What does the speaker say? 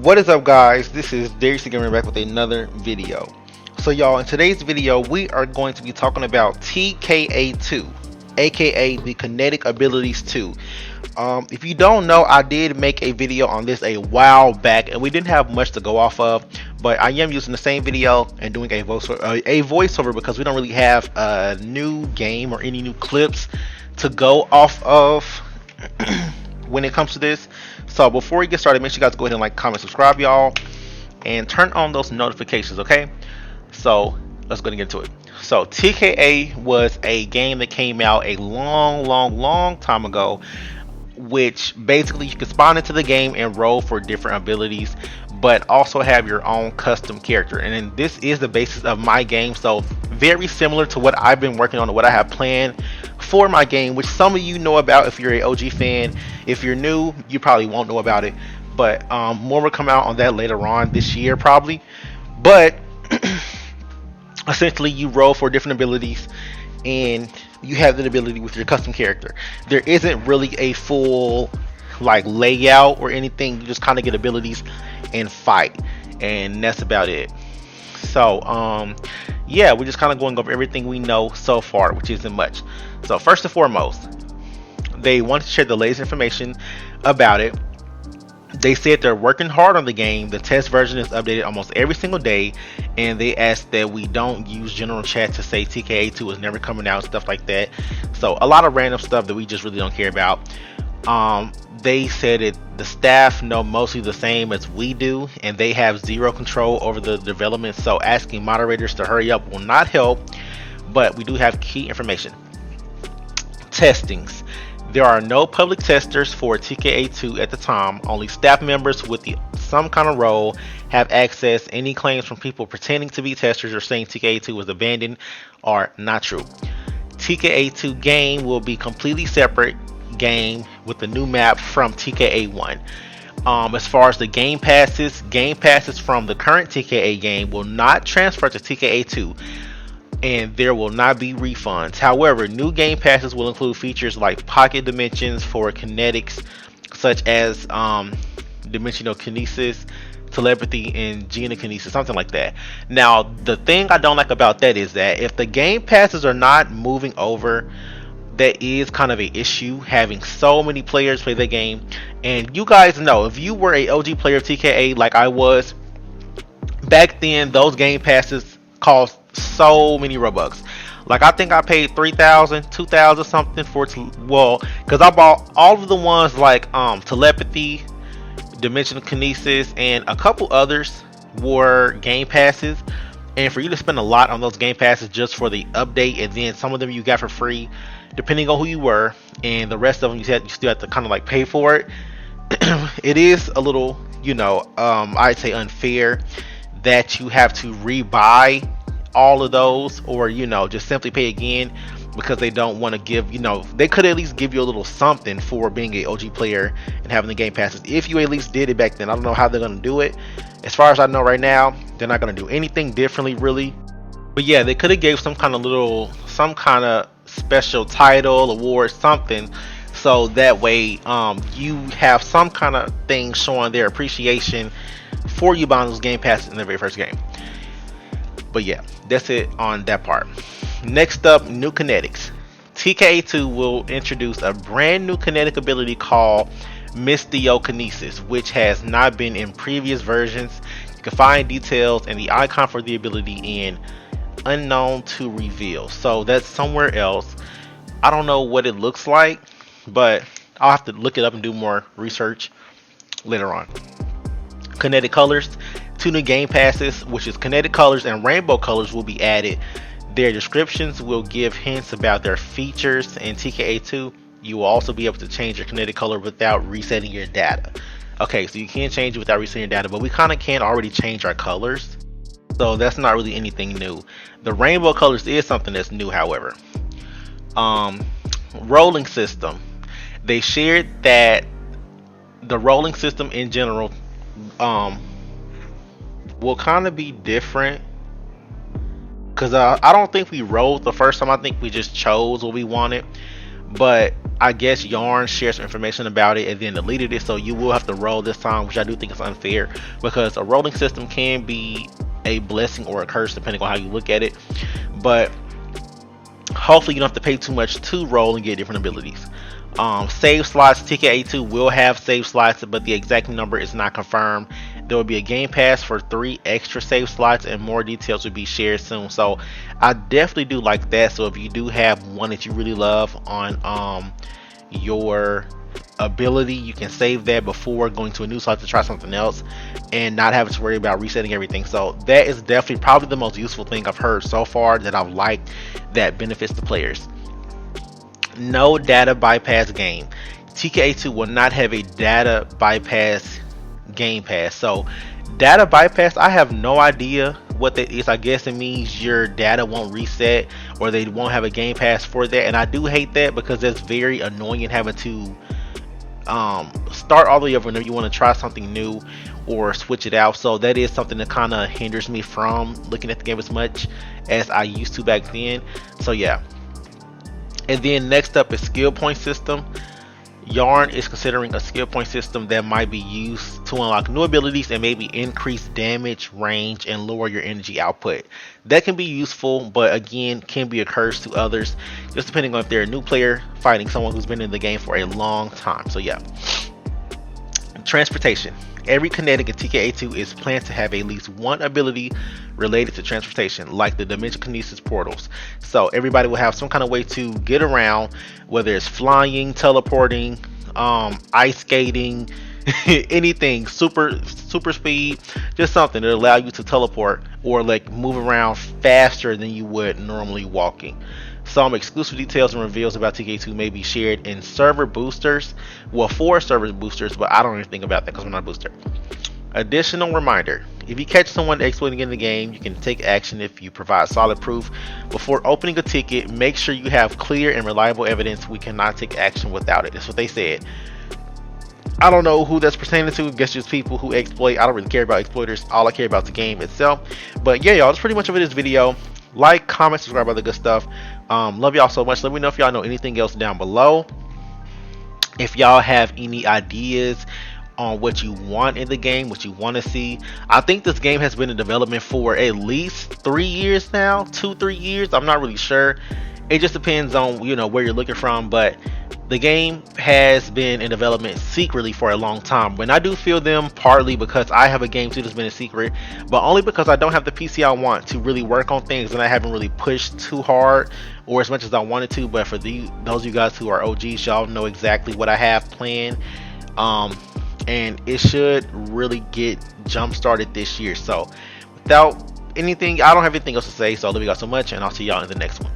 What is up, guys? This is Darius Gamer back with another video. So y'all, in today's video we are going to be talking about TKA2, aka the Kinetic Abilities 2. If you don't know, I did make a video on this a while back and we didn't have much to go off of, but I am using the same video and doing a voiceover because we don't really have a new game or any new clips to go off of when it comes to this. So before we get started, make sure you guys go ahead and like, comment, subscribe, y'all, and turn on those notifications, okay? So let's go and get into it. So TKA was a game that came out a long time ago, which basically you can spawn into the game and roll for different abilities, but also have your own custom character. And then this is the basis of my game, so very similar to what I've been working on and what I have planned for my game, which some of you know about if you're a OG fan. If you're new, you probably won't know about it, but more will come out on that later on this year probably. But essentially you roll for different abilities and you have that ability with your custom character. There isn't really a full like layout or anything. You just kind of get abilities and fight, and that's about it. So yeah, we're just kind of going over everything we know so far, which isn't much. So first and foremost, they want to share the latest information about it. They said they're working hard on the game. The test version is updated almost every single day, and they asked that we don't use general chat to say TKA2 is never coming out, stuff like that. So a lot of random stuff that we just really don't care about. They said that the staff know mostly the same as we do, and they have zero control over the development, so asking moderators to hurry up will not help. But we do have key information. Testings. There are no public testers for TKA2 at the time. Only staff members with some kind of role have access. Any claims from people pretending to be testers or saying TKA2 was abandoned are not true. TKA2 game will be completely separate game with a new map from TKA1. As far as the game passes from the current TKA game will not transfer to TKA2, and there will not be refunds. However, new game passes will include features like pocket dimensions for kinetics, such as dimensional kinesis, telepathy, and genokinesis, something like that. Now, the thing I don't like about that is that if the game passes are not moving over, that is kind of an issue, having so many players play the game. And you guys know, if you were a OG player of TKA like I was back then, those game passes cost so many Robux. Like I think I paid 3,000, 2,000 something for well, because I bought all of the ones like telepathy, dimensional kinesis, and a couple others were game passes. And for you to spend a lot on those game passes just for the update, and then some of them you got for free depending on who you were, and the rest of them you still have to kind of like pay for it. It is a little, you know, I'd say unfair that you have to rebuy all of those, or you know, just simply pay again, because they don't want to give, you know, they could at least give you a little something for being a OG player and having the game passes. If you at least did it back then, I don't know how they're going to do it. As far as I know right now, they're not going to do anything differently really. But yeah, they could have gave some kind of special title, award, something, so that way you have some kind of thing showing their appreciation for you buying those game passes in the very first game. But yeah, that's it on that part. Next up, new kinetics. TKA2 will introduce a brand new kinetic ability called Mystiokinesis, which has not been in previous versions. You can find details and the icon for the ability in unknown to reveal, so that's somewhere else. I don't know what it looks like, but I'll have to look it up and do more research later on. Kinetic colors. 2 new game passes, which is kinetic colors and rainbow colors, will be added. Their descriptions will give hints about their features. In TKA2 you will also be able to change your kinetic color without resetting your data. Okay, so you can change it without resetting your data, but we kind of can already change our colors, so that's not really anything new. The rainbow colors is something that's new, however. Rolling system. They shared that the rolling system in general will kind of be different, because I don't think we rolled the first time. I think we just chose what we wanted, but I guess Yarn shared some information about it and then deleted it, so you will have to roll this time, which I do think is unfair because a rolling system can be a blessing or a curse depending on how you look at it. But hopefully you don't have to pay too much to roll and get different abilities. Save slots, TKA2 will have save slots, but the exact number is not confirmed. There will be a game pass for 3 extra save slots, and more details will be shared soon. So I definitely do like that. So if you do have one that you really love on your ability, you can save that before going to a new slot to try something else and not having to worry about resetting everything. So that is definitely probably the most useful thing I've heard so far that I've liked that benefits the players. No data bypass game. TKA2 will not have a data bypass game pass. So data bypass, I have no idea what that is. I guess it means your data won't reset or they won't have a game pass for that, and I do hate that because that's very annoying having to start all the way over whenever you want to try something new or switch it out. So that is something that kind of hinders me from looking at the game as much as I used to back then. So yeah. And then next up is skill point system. Yarn is considering a skill point system that might be used to unlock new abilities and maybe increase damage, range, and lower your energy output. That can be useful, but again, can be a curse to others, just depending on if they're a new player fighting someone who's been in the game for a long time. So yeah. Transportation. Every kinetic in TKA2 is planned to have at least one ability related to transportation, like the Dimension Kinesis portals. So everybody will have some kind of way to get around, whether it's flying, teleporting, ice skating, anything, super speed, just something that allow you to teleport or like move around faster than you would normally walking. Some exclusive details and reveals about TK2 may be shared in server boosters. Well, 4 server boosters, but I don't know anything about that because I'm not a booster. Additional reminder: if you catch someone exploiting in the game, you can take action if you provide solid proof. Before opening a ticket, make sure you have clear and reliable evidence. We cannot take action without it. That's what they said. I don't know who that's pertaining to. I guess just people who exploit. I don't really care about exploiters. All I care about is the game itself. But yeah, y'all, that's pretty much of it this video. Like, comment, subscribe, all the good stuff. Love y'all so much. Let me know if y'all know anything else down below. If y'all have any ideas on what you want in the game, what you want to see. I think this game has been in development for at least 3 years now, 2-3 years. I'm not really sure. It just depends on, you know, where you're looking from, but the game has been in development secretly for a long time. When I do feel them, partly because I have a game too that's been a secret, but only because I don't have the PC I want to really work on things, and I haven't really pushed too hard or as much as I wanted to. But for those of you guys who are OGs, y'all know exactly what I have planned, and it should really get jump started this year. So without anything, I don't have anything else to say, so I love you guys so much, and I'll see y'all in the next one.